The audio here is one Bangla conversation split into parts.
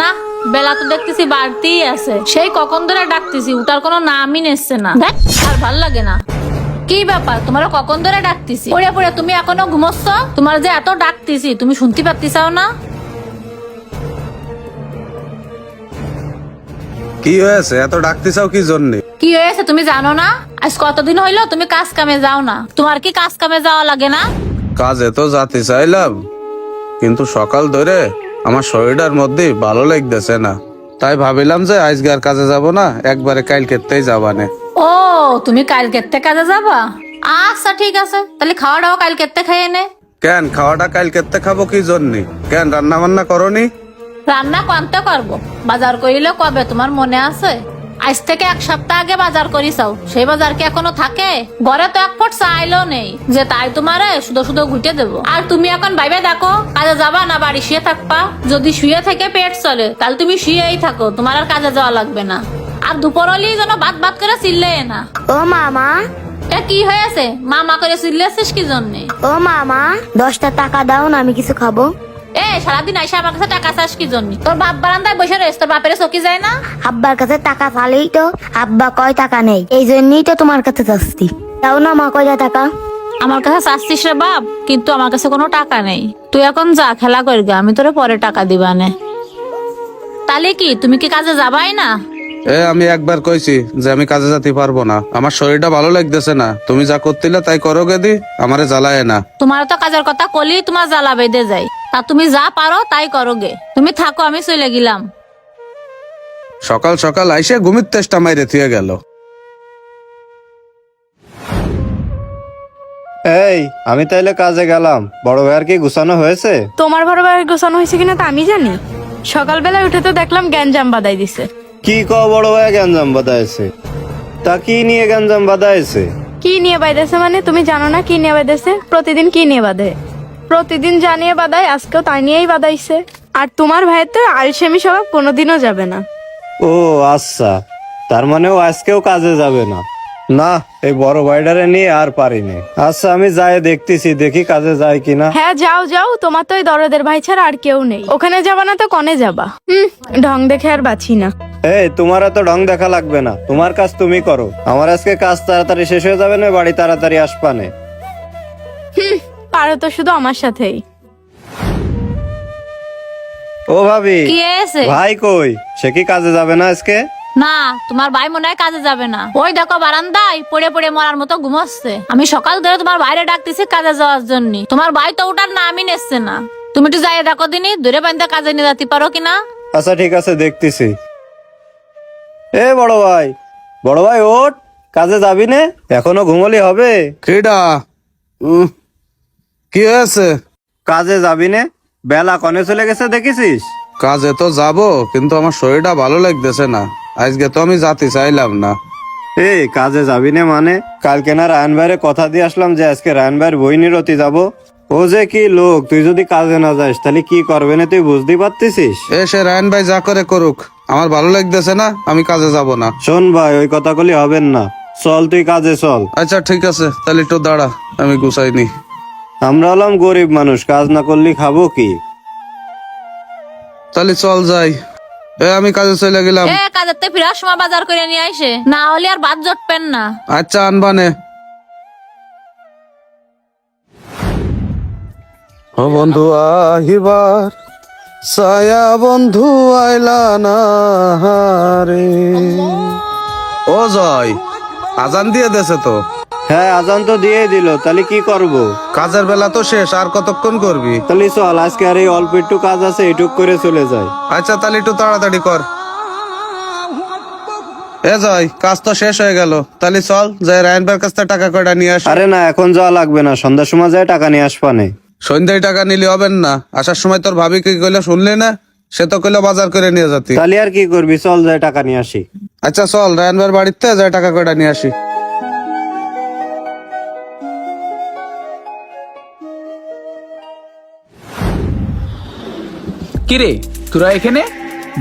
না, বেলা তো দেখতেছি বাড়তেই আছে। সেই কখন ধরে ডাকতেছি, উঠার কোনো নামই নিচ্ছে না। দেখ, আর ভাল লাগে না। কি ব্যাপার, তোমার কখন ধরে ডাকতেছি? পড়ে পড়ে তুমি এখনো ঘুমোচ্ছ? তোমার যে এত ডাকতেছি, তুমি শুনতে পাচ্ছিসাও না? কি হয়েছে, এত ডাকতেছাও কি জন্যে? কি হয়েছে তুমি জানো না? আজ কতদিন হইলো তুমি কাজ কামে যাও না? তোমার কি কাজ কামে যাওয়া লাগে না? কাজে তো যেতে চাইলাম, কিন্তু সকাল ধরে আমার শরীরটার মধ্যে ভালো লাগতেছে না। তাই ভাবিলাম যে আজকে আর কাজে যাব না, একবারে কাল কেতেই যাবানে। ও, তুমি কাল কেতে কাজে যাবা? আচ্ছা ঠিক আছে, তাহলে খাওয়া দাওয়া কাল কেতে খাইয়ে নে। কেন খাওয়াটা কাল কেতে খাবো কি জন্যে? কেন রান্না বান্না করনি? রান্না কোনটা করবো? বাজার করিলে কবে তোমার মনে আছে? আজ থেকে 1 সপ্তাহ আগে বাজার করিসাও, সেই বাজার কি এখনো থাকে? ঘরে তো 1 ফুট চাইলেও নেই যে তাই তোমারে শুধু শুধু ঘুটে দেবো। আর তুমি এখন ভাইবে দেখো, কাজে যাবা না বাড়ি শুয়ে থাকবা? যদি শুয়ে থেকে পেট চলে, তাহলে তুমি শুয়েই থাকো, তোমার আর কাজে যাওয়া লাগবে না। আর দুপুর হলেই যেন বাত বাত করে চিল্লে না। ও মামা, এটা কি হয়েছে? মামা করে চিল্লেছিস কি জন্যে? ও মামা, 10টা টাকা দাও না, আমি কিছু খাবো। সারাদিন আইসা আমার কাছে টাকা চাস কি জন্য? তোর বাপ বারান্দায় বসে রয়েছে, তোর বাপের চকি যায় না? আব্বার কাছে টাকা চালেই তো আব্বা কয় টাকা নেই, এই জন্যই তো তোমার কাছে চাচ্ছি। দাও না মা, কয়টা টাকা? আমার কাছে চাচ্ছিস রে বাপ, কিন্তু আমার কাছে কোনো টাকা নেই। তুই এখন যা, খেলা করবি, আমি তোরে পরে টাকা দিবানে। তাহলে কি তুমি কি কাজে যাবাই না? আমি একবার কইছি যে আমি কাজে যেতে পারবো না, আমার শরীরটা ভালো লাগতেছে না। তুমি যা করতিলে তাই করো গেদি, আমারে জ্বালায় না। তোমার তো কাজের কথা কলি তোমার জ্বালা বেঁধে যায়। তা তুমি যা পারো তাই করো গে। তুমি থাকো, আমি চলে গেলাম। সকাল সকাল আইসে ঘুমির তেষ্টা মাইরে থিয়ে গেল। এই, আমি তাইলে কাজে গেলাম। বড় ভাইয়ার কি গুছানো হয়েছে? তোমার বড় ভাইয়ের গোছানো হয়েছে কিনা তা আমি জানি। সকালবেলা উঠে তো দেখলাম গ্যাঞ্জাম বাঁধাই দিছে। কি বড় ভাইয়া গ্যাঞ্জাম বাঁধাইছে? তা কি নিয়ে গ্যাঞ্জাম বাঁধাইছে? কি নিয়ে বাঁধেছে মানে তুমি জানো না কি নিয়ে বাঁধেছে? প্রতিদিন কি নিয়ে বাঁধে? প্রতিদিন জানিয়ে বাঁধায়, আজকেও তাই নিয়েই বাঁধাইছে। আর তোমার ভাইয়ের তো আলসেমি স্বভাব কোনোদিনও যাবে না। ও আচ্ছা, তার মানে ও আজকেও কাজে যাবে না? না, এই বড় ভাইডারে নিয়ে আর পারিনি। আচ্ছা, আমি যাই দেখতেছি, দেখি কাজে যায় কিনা। হ্যাঁ যাও যাও, তোমার তো ওই দরদের ভাই ছাড়া আর কেউ নেই। ওখানে যাবা না তো কনে যাবা? ঢং দেখে আর বাঁচি না। এই, তোমার এত ঢং দেখা লাগবে না, তোমার কাজ তুমি করো। আমার আজকে কাজ তাড়াতাড়ি শেষ হয়ে যাবে না, বাড়ি তাড়াতাড়ি আসবানে। পারো তো শুধু আমার সাথেই। ও ভাবি, কি হয়েছে? ভাই কই? সে কি কাজে যাবে না আজকে? না, তোমার ভাই মনে হয় কাজে যাবে না। ওই দেখো বারান্দায় পড়ে পড়ে মরার মতো ঘুমাচ্ছে। আমি সকাল ধরে তোমার বাইরে ডাকতেছি কাজে যাওয়ার জন্য, তোমার ভাই তো ওটার নামই নিচ্ছে না। তুমি একটু যাই দেখো দিনই, ধরে বান্ধা কাজে নিয়ে যেতে পারো কিনা। আচ্ছা ঠিক আছে, দেখতেছি। এ বড় ভাই, বড় ভাই ওঠ, কাজে যাবি নে? এখনো ঘুমলি হবে? কিডা? কি হয়েছে? কাজে যাবি নে? বেলা কনে চলে গেছে দেখেছিস? কাজে তো যাব, কিন্তু আমার শরীরটা ভালো লাগতেছে না। আজকে তো আমি যেতে চাইলাম না। এই, কাজে যাবি নে মানে? কালকে না রায়ন ভাইয়ের কথা দিয়ে আসলাম যে আজকে রায়ন ভাইয়ের বই নিরতি যাব। ও যে কি লোক, তুই যদি কাজে না যাস তাহলে কি করবে না তুই বুঝতেই পারতেছিস। সে রায়ন ভাই যা করে করুক, আমার ভালো লাগতেছে না, আমি কাজে যাব না। শোন ভাই, ওই কথাগুলি হবেন না। চল তুই কাজে চল। আচ্ছা ঠিক আছে, তাহলে একটু দাঁড়া, আমি গুছাইনি। আমরা হলাম গরিব মানুষ, কাজ না করলে খাবো কি? তাহলে চল যাই। আমি কাজে চলে গেলাম। কাজের থেকে ফিরার সময় বাজার করে নিয়ে আসে, না হলে আর বাদ জটবেন না। আচ্ছা আনবানে। ও বন্ধু আহিবার ছায়া, বন্ধু আইলা না রে। ও জয়, আজান দিয়ে দেছে তো। হ্যাঁ, আজান তো দিয়ে দিল, তাহলে কি করব? কাজের বেলা তো শেষ, আর কতক্ষণ করবি? তাহলে চল, আজকে আর এই অল্প একটু কাজ আছে, এটুক করে চলে যায়। আচ্ছা তাহলে একটু তাড়াতাড়ি কর। জয়, কাজ তো শেষ হয়ে গেল, তাহলে চল যাই রায়ন ভাইয়ের কাছ থেকে টাকা কয়টা নিয়ে আস। আরে না, এখন যাওয়া লাগবে না, সন্ধ্যার সময় যায় টাকা নিয়ে আসবানে। সন্ধ্যায় টাকা নিলে হবেন না? আসার সময় তোর ভাবি কি কইলো শুনলি না? সে তো কইলো বাজার করে নিয়ে যাতি। তাহলে আর কি করবি, চল যায় টাকা নিয়ে আসি। আচ্ছা চল, রায়ন ভাইয়ের বাড়িতে যাই টাকা কয়টা নিয়ে আসি। কিরে, তোরা এখানে?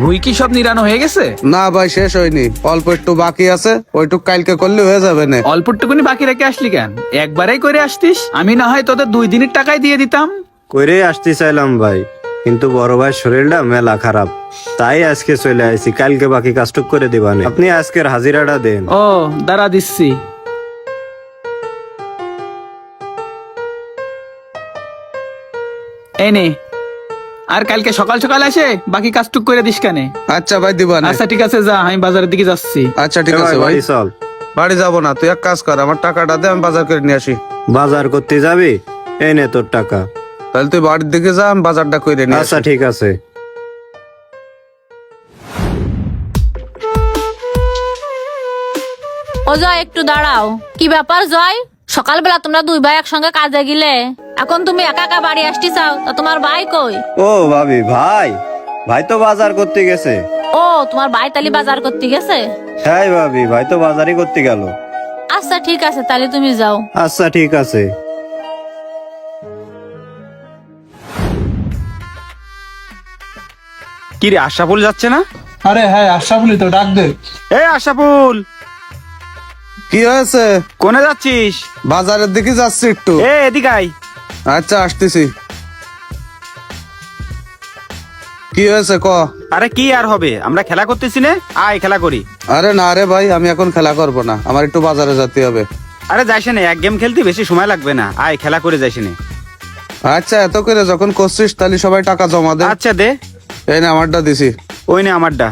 ভুই কি সব নিরানো হয়ে গেছে? না ভাই, শেষ হয়নি, অল্প একটু বাকি আছে, ওইটুক কালকে করলে হয়ে যাবে না। অল্পটুকুনি বাকি রেখে আসলি কেন? একবারেই করে আসতিস, আমি না হয় তোদের 2 দিনের টাকাই দিয়ে দিতাম। কইরে আসতে চাইলাম ভাই, কিন্তু বড় ভাইয়ের শরীরটা মেলা খারাপ, তাই আজকে চলে আইছি। কালকে বাকি কাজটুক করে দিবানে। আপনি আজকের হাজিরাটা দেন। ও দাঁড়া দিচ্ছি। এই নে, আর কালকে সকাল সকাল এসে বাকি কাজটুক করে দিস কেন? আচ্ছা ভাই দিবানে। আচ্ছা ঠিক আছে, যা, আমি বাজারের দিকে যাচ্ছি। আচ্ছা ঠিক আছে ভাই। বাড়ি চল। বাড়ি যাবো না, তুই এক কাজ কর, আমার টাকাটা দে, আমি বাজার করে নিয়ে আসি। বাজার করতে যাবি? এই নে তোর টাকা। তাহলে তুই বাড়ির দিকে যা, আমি বাজারটা করে নিয়ে আচ্ছা আসি। ঠিক আছে। ও জয়, একটু দাঁড়াও। কি ব্যাপার জয়, সকালবেলা তোমরা দুই ভাই একসঙ্গে কাজে গেলে, এখন তুমি একা একা বাড়ি আসতে চাও? তা তোমার ভাই কই? ও ভাবি, ভাই ভাই তো বাজার করতে গেছে। ও, তোমার ভাই তালি বাজার করতে গেছে? হ্যাঁ ভাবি, ভাই তো বাজারই করতে গেল। আচ্ছা ঠিক আছে, তাহলে তুমি যাও। আচ্ছা ঠিক আছে। কি রে, আশরাফুল যাচ্ছে না? আরে হ্যাঁ, আশরাফুলই তো, ডাক দে। এ আশরাফুল, কি হয়েছে? কোনে যাচ্ছিস? বাজারের দিকে যাচ্ছি একটু। এ এদিকে আয়। আচ্ছা আসতেছি। কি হয়েছে ক? আরে কি আর হবে, আমরা খেলা করতেছি না, আয় খেলা করি। আরে না রে ভাই, আমি এখন খেলা করব না, আমার একটু বাজারে যেতে হবে। আরে যাইস না, এক গেম খেলতে বেশি সময় লাগবে না, আয় খেলা করে যাইস না। আচ্ছা এত করে যখন করছিস তাহলে সবাই টাকা জমা দে। আচ্ছা দে। এই না আমারটা দিছি। ওই নে আমারটা।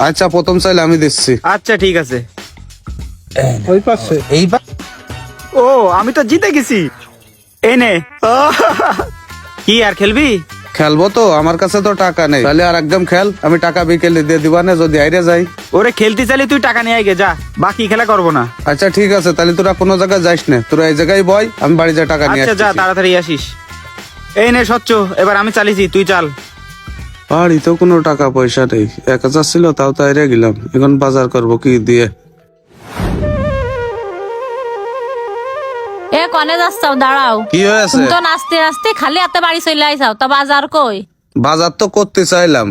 আচ্ছা প্রথম চাইলে আমি দিচ্ছি। আচ্ছা ঠিক আছে। ওই পাশে। ও আমি তো জিতে গেছি। এই নে। কি আর খেলবি? খেলবো তো, আমার কাছে তো টাকা নেই, তাহলে আর একদম খেল, আমি টাকা বিকেলে দিয়ে দিবা না যদি আইরে যাই। ওরে খেলতে চাইলে তুই টাকা নিয়ে আয় গে, যা, বাকি খেলা করবো না। আচ্ছা ঠিক আছে, তাহলে তোরা কোনো জায়গায় যাইস না, তোরা এই জায়গায় বয়, আমি বাড়ি যা টাকা নিয়ে আচ্ছা যা, আসছি। তাড়াতাড়ি আসিস। এই নে স্বচ্ছ, এবার আমি চালিয়েছি, তুই চাল। বাড়িতেও কোনো টাকা পয়সা নেই, 1000 ছিল তাও তো আইরে গেলাম, এখন বাজার করবো কি দিয়ে। এ কনে যাচ্ছাও, দাঁড়াও। কি হয়েছে? তুমি তো নাচতে নাচতে খালি হাতে বাড়ি চলে আইসাও, তা বাজার কই? বাজার তো করতে চাইলাম,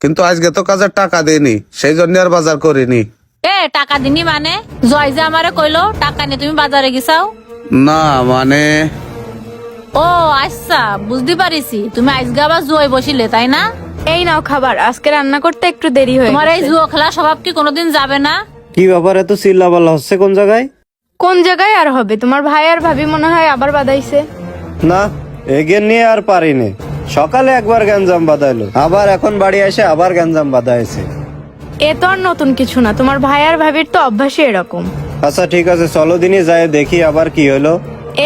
কিন্তু আজকে তো কাজের টাকা দেয়নি, সেই জন্য আর বাজার করিনি। এ টাকা দিনি মানে? জয় যে আমারে কইলো টাকা নিয়ে তুমি বাজারে গেছাও। না মানে ও আচ্ছা, বুঝতে পারিছি, তুমি আজকে আবার জুয়ায় বসিলে তাই না? এই নাও খাবার, আজকে রান্না করতে একটু দেরি হয়ে তোমার এই গেছে। জুয়া খেলা স্বভাব কি কোনোদিন যাবে না? কি ব্যাপার, এত চিল্লাপাল্লা হচ্ছে কোন জায়গায়? কোন জায়গায় আর হবে, তোমার ভাই আর ভাবি মনে হয় আবার বাদাইছে। না, এগের নিয়ে আর পারিনি। সকালে একবার গ্যাঞ্জাম বাঁধাইলো, আবার এখন বাড়ি এসে আবার গ্যাঞ্জাম বাঁধাইছে। এ তো আর নতুন কিছু না, তোমার ভাই আর ভাবির তো অভ্যাসই এরকম। আচ্ছা ঠিক আছে, চলো দিনই যাই দেখি আবার কি হলো।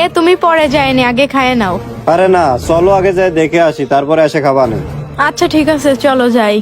এ তুমি পরে যায়নি, আগে খায় নাও। আরে না, চলো আগে যাই দেখে আসি, তারপরে এসে খাবা না। আচ্ছা ঠিক আছে, চলো যাই।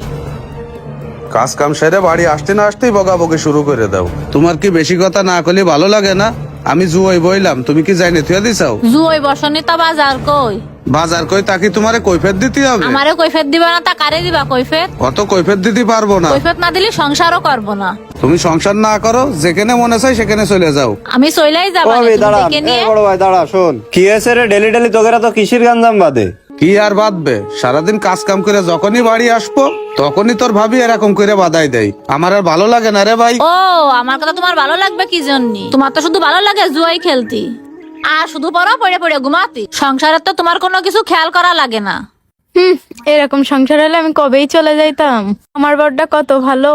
কাজ কাম সেরে বাড়ি আসতে না আসতেই বকাবকি শুরু করে দাও। তোমার কি বেশি কথা না করলে ভালো লাগে না? আমি জুয়াই বইলাম, তুমি কি যাই থুয়া দিছাও? জুয়ায় বসনি তা বাজার কই? বাজার কই তাকে তোমারে কৈফেত দিতে হবে। আমারে কৈফেত দিবা না তা কারে দিবা কৈফেত? অত কৈফেত দিতে পারবো না। কৈফেত না দিলে সংসারও করবো না। তুমি সংসার না করো, যেখানে মনে চাই সেখানে চলে যাও। আমি চইলাই যাবা ও না, ভাই তুমি দাঁড়া, দেখে নিয়ে। বড় ভাই দাঁড়া, শোন কি হয়েছে রে? ডেলি ডেলি তোকেরা তো কিসির গ্যাঞ্জাম বাঁধে? কি আর বাঁধবে, সারাদিন কাজ কাম করে যখনই বাড়ি আসবো তখনই তোর ভাবি এরকম করে বাধাই দেয়, আমার আর ভালো লাগে না রে ভাই। ও, আমার কথা তোমার ভালো লাগবে কি জন্যে? তোমার তো শুধু ভালো লাগে জুয়াই খেলতি আর শুধু পড়া পড়ে পড়ে ঘুমাতি। সংসারে তো তোমার কোনো কিছু খেয়াল করা লাগে না। এরকম সংসার হলে আমি কবেই চলে যাইতাম। আমার বড়টা কত ভালো,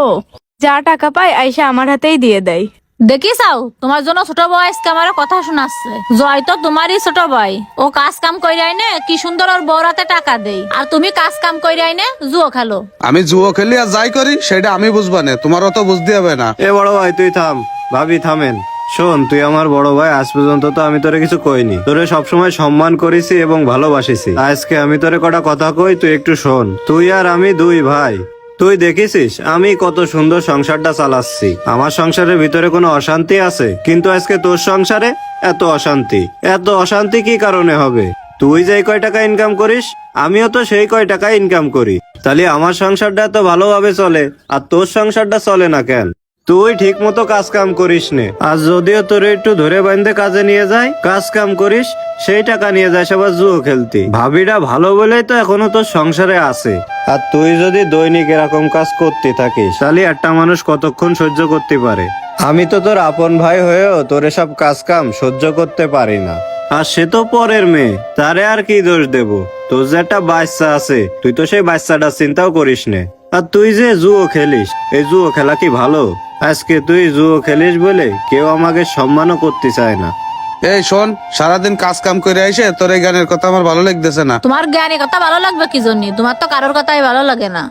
যা টাকা পায় আইসা আমার হাতেই দিয়ে দেয়। দেখিসাও, তোমার জন্য ছোট বয়সকে আমার কথা শোনাচ্ছে। জয় তো তোমারই ছোট ভাই, ও কাজ কাম কইরাই নে কি সুন্দর ওর বউর হাতে টাকা দেই, আর তুমি কাজ কাম কইরাই নে জুয়ো খেলো। আমি জুয়ো খেলি আর যাই করি সেটা আমি বুঝবা না, তোমার অত বুঝতে হবে না। এ বড় ভাই তুই থাম, ভাবি থামেন। শোন, তুই আমার বড় ভাই, আজ পর্যন্ত তো আমি তোরে কিছু কইনি, তোরে সবসময় সম্মান করেছি এবং ভালোবাসিছি। আজকে আমি তোরে কটা কথা কই, তুই একটু শোন। তুই আর আমি দুই ভাই, তুই দেখেছিস আমি কত সুন্দর সংসারটা চালাচ্ছি, আমার সংসারের ভিতরে কোনো অশান্তি আছে? কিন্তু আজকে তোর সংসারে এত অশান্তি। এত অশান্তি কি কারণে হবে? তুই যেই কয় টাকা ইনকাম করিস আমিও তো সেই কয় টাকা ইনকাম করি, তাহলে আমার সংসারটা এত ভালোভাবে চলে আর তোর সংসারটা চলে না কেন? তুই ঠিক মতো কাজ কাম করিস নে, আর যদিও তোর একটু ধরে বাঁধতে কাজে নিয়ে যায়, কাজ কাম করিস, সেই টাকা নিয়ে যাস আবার জুয়ো খেলতি। ভাবিটা ভালো বলেই তো এখনো তোর সংসারে আছে। আর তুই যদি দৈনিক এরকম কাজ করতে থাকিস তাহলে একটা মানুষ কতক্ষণ সহ্য করতে পারে? আমি তো তোর আপন ভাই হয়েও তোর এসব কাজ কাম সহ্য করতে পারি না। আর সে তো পরের মেয়ে, তারে আর কি দোষ দেব? তোর যে একটা বাচ্চা আছে, তুই তো সেই বাচ্চাটা চিন্তাও করিস নে। আর তুই যে জুয়ো খেলিস, এই জুয়ো খেলা কি ভালো? আজকে তুই জুয়ো খেলিস বলে কেউ আমাকে সম্মানও করতে চায় না। এই শোন, সারাদিন কাজ কাম করে আইসে তোর এই গানের কথা আমার ভালো লাগতেছে না। তোমার জ্ঞানী কথা ভালো লাগবে কি জন্য? তোমার তো কারোর কথাই ভালো লাগে না।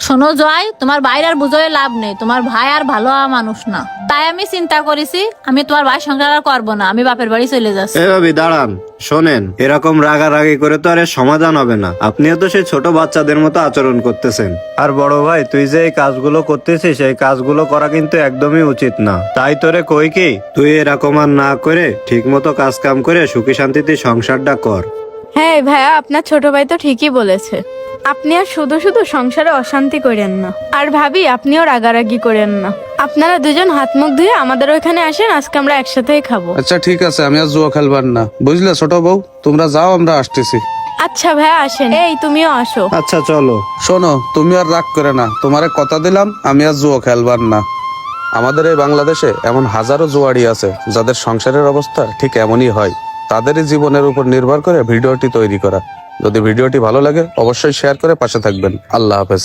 শোনো জয়, তোমার ভাইয়ের আর বুঝোয় লাভ নেই, তোমার ভাই আর ভালো হওয়া মানুষ না। তাই আমি চিন্তা করেছি আমি তোমার ভাই সংসার আর করবো না, আমি বাপের বাড়ি চলে যাচ্ছি। এ ভাবি দাঁড়ান, শোনেন, এরকম রাগারাগি করে তো আর এর সমাধান হবে না। আপনিও তো সেই ছোট বাচ্চাদের মতো আচরণ করতেছেন। আর বড় ভাই, তুই যে এই কাজগুলো করতেছিস, এই কাজগুলো করা কিন্তু একদমই উচিত না। তাই তোরে কই কি, তুই এরকম আর না করে ঠিক মতো কাজ কাম করে সুখী শান্তিতে সংসারটা কর। হ্যাঁ ভাইয়া, আপনার ছোট ভাই তো ঠিকই বলেছে। আপনি আর শুধু শুধু সংসারে অশান্তি করেন না, আর ভাবি আপনিও রাগারাগি করেন না। আপনারা দুজন হাত মুখ ধুয়ে আমাদের ওইখানে আসেন, আজকে আমরা একসাথেই খাবো। আচ্ছা ঠিক আছে, আমি আর জুয়া খেলবার না, বুঝলে ছোট বউ? তোমরা যাও, আমরা আসতেছি। আচ্ছা ভাইয়া আসেন, এই তুমিও আসো। আচ্ছা চলো। শোনো, তুমি আর রাগ করে না, তোমারে কথা দিলাম আমি আর জুয়া খেলবার না। আমাদের এই বাংলাদেশে এমন হাজারো জুয়াড়ি আছে যাদের সংসারের অবস্থা ঠিক এমনই হয়। তাদেরই জীবনের উপর নির্ভর করে ভিডিওটি তৈরি করা। যদি ভিডিওটি ভালো লাগে অবশ্যই শেয়ার করে পাশে থাকবেন। আল্লাহ হাফেজ।